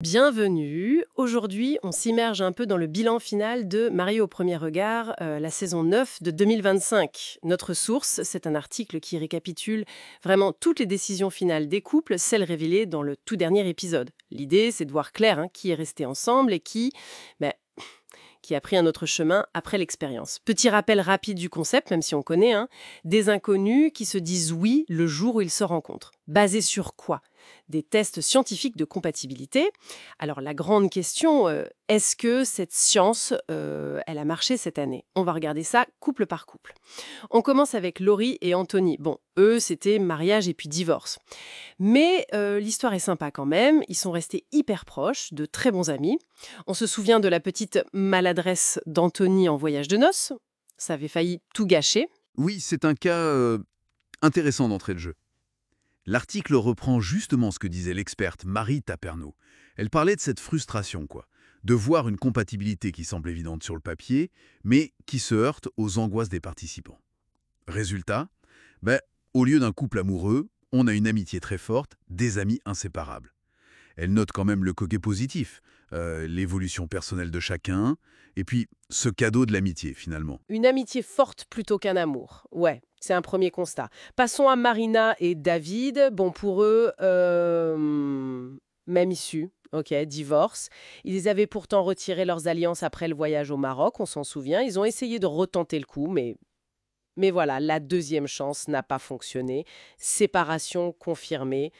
Bienvenue. Aujourd'hui, on s'immerge un peu dans le bilan final de Marié au premier regard, la saison 9 de 2025. Notre source, c'est un article qui récapitule vraiment toutes les décisions finales des couples, celles révélées dans le tout dernier épisode. L'idée, c'est de voir clair qui est resté ensemble et ben, qui a pris un autre chemin après l'expérience. Petit rappel rapide du concept, même si on connaît, des inconnus qui se disent oui le jour où ils se rencontrent. Basé sur quoi? Des tests scientifiques de compatibilité. Alors la grande question, est-ce que cette science, elle a marché cette année? On va regarder ça couple par couple. On commence avec Laurie et Anthony. Bon, eux, c'était mariage et puis divorce. Mais l'histoire est sympa quand même. Ils sont restés hyper proches, de très bons amis. On se souvient de la petite maladresse d'Anthony en voyage de noces. Ça avait failli tout gâcher. Oui, c'est un cas intéressant d'entrée de jeu. L'article reprend justement ce que disait l'experte Marie Taperneau. Elle parlait de cette frustration, de voir une compatibilité qui semble évidente sur le papier, mais qui se heurte aux angoisses des participants. Résultat, au lieu d'un couple amoureux, on a une amitié très forte, des amis inséparables. Elle note quand même le côté positif, l'évolution personnelle de chacun, et puis ce cadeau de l'amitié finalement. Une amitié forte plutôt qu'un amour. Ouais, c'est un premier constat. Passons à Marina et David. Bon, pour eux, même issue. Ok, divorce. Ils avaient pourtant retiré leurs alliances après le voyage au Maroc, on s'en souvient. Ils ont essayé de retenter le coup, mais voilà, la deuxième chance n'a pas fonctionné. Séparation confirmée.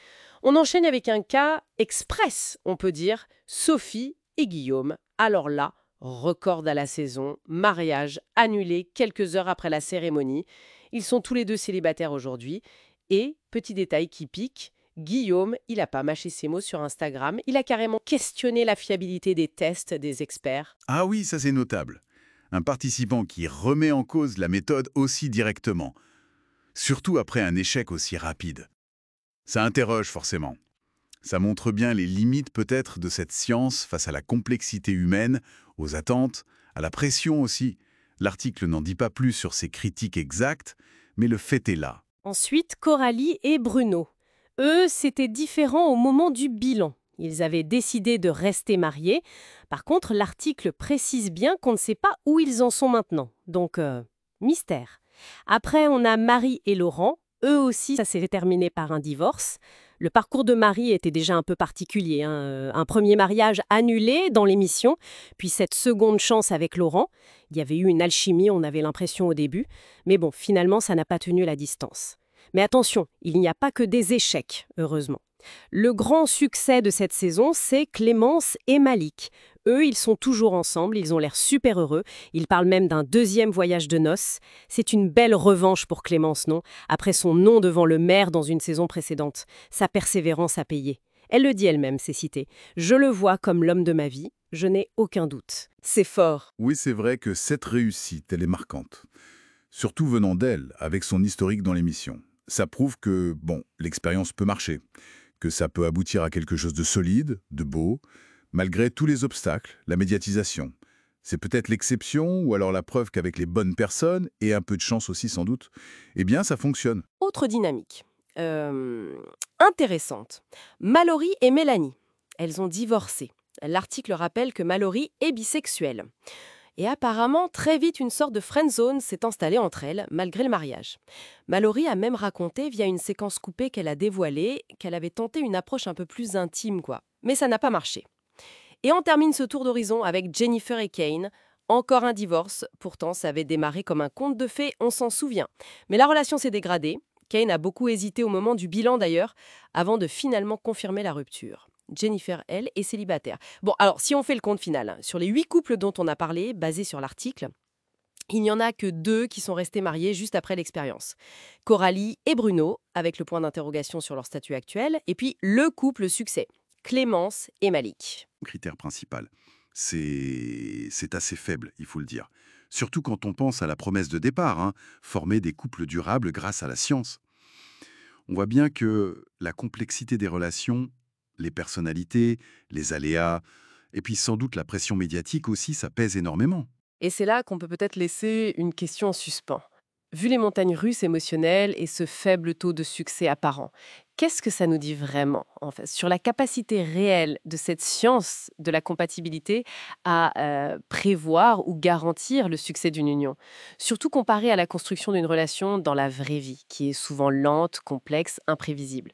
On enchaîne avec un cas express, on peut dire, Sophie et Guillaume. Alors là, record à la saison, mariage annulé quelques heures après la cérémonie. Ils sont tous les deux célibataires aujourd'hui. Et, petit détail qui pique, Guillaume, il n'a pas mâché ses mots sur Instagram. Il a carrément questionné la fiabilité des tests des experts. Ah oui, ça c'est notable. Un participant qui remet en cause la méthode aussi directement, surtout après un échec aussi rapide. Ça interroge forcément. Ça montre bien les limites peut-être de cette science face à la complexité humaine, aux attentes, à la pression aussi. L'article n'en dit pas plus sur ces critiques exactes, mais le fait est là. Ensuite, Coralie et Bruno. Eux, c'était différent au moment du bilan. Ils avaient décidé de rester mariés. Par contre, l'article précise bien qu'on ne sait pas où ils en sont maintenant. Donc, mystère. Après, on a Marie et Laurent. Eux aussi, ça s'est terminé par un divorce. Le parcours de Marie était déjà un peu particulier. Un premier mariage annulé dans l'émission, puis cette seconde chance avec Laurent. Il y avait eu une alchimie, on avait l'impression au début. Mais bon, finalement, ça n'a pas tenu la distance. Mais attention, il n'y a pas que des échecs, heureusement. Le grand succès de cette saison, c'est Clémence et Malik. Eux, ils sont toujours ensemble, ils ont l'air super heureux. Ils parlent même d'un deuxième voyage de noces. C'est une belle revanche pour Clémence, non? Après son nom devant le maire dans une saison précédente. Sa persévérance a payé. Elle le dit elle-même, c'est cité. Je le vois comme l'homme de ma vie, je n'ai aucun doute. C'est fort. Oui, c'est vrai que cette réussite, elle est marquante. Surtout venant d'elle, avec son historique dans l'émission. Ça prouve que, l'expérience peut marcher, que ça peut aboutir à quelque chose de solide, de beau, malgré tous les obstacles, la médiatisation. C'est peut-être l'exception, ou alors la preuve qu'avec les bonnes personnes, et un peu de chance aussi sans doute, eh bien ça fonctionne. Autre dynamique. Intéressante. Mallory et Mélanie. Elles ont divorcé. L'article rappelle que Mallory est bisexuelle. Et apparemment, très vite, une sorte de friendzone s'est installée entre elles, malgré le mariage. Mallory a même raconté, via une séquence coupée qu'elle a dévoilée, qu'elle avait tenté une approche un peu plus intime, quoi. Mais ça n'a pas marché. Et on termine ce tour d'horizon avec Jennifer et Kane. Encore un divorce, pourtant ça avait démarré comme un conte de fées, on s'en souvient. Mais la relation s'est dégradée. Kane a beaucoup hésité au moment du bilan d'ailleurs, avant de finalement confirmer la rupture. Jennifer, elle, est célibataire. Bon, alors si on fait le compte final, sur les 8 couples dont on a parlé, basés sur l'article, il n'y en a que 2 qui sont restés mariés juste après l'expérience. Coralie et Bruno, avec le point d'interrogation sur leur statut actuel, et puis le couple succès, Clémence et Malik. Critère principal. C'est assez faible, il faut le dire. Surtout quand on pense à la promesse de départ, former des couples durables grâce à la science. On voit bien que la complexité des relations, les personnalités, les aléas, et puis sans doute la pression médiatique aussi, ça pèse énormément. Et c'est là qu'on peut peut-être laisser une question en suspens. Vu les montagnes russes émotionnelles et ce faible taux de succès apparent, qu'est-ce que ça nous dit vraiment, en fait, sur la capacité réelle de cette science de la compatibilité à prévoir ou garantir le succès d'une union? Surtout comparé à la construction d'une relation dans la vraie vie, qui est souvent lente, complexe, imprévisible.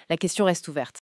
La question reste ouverte.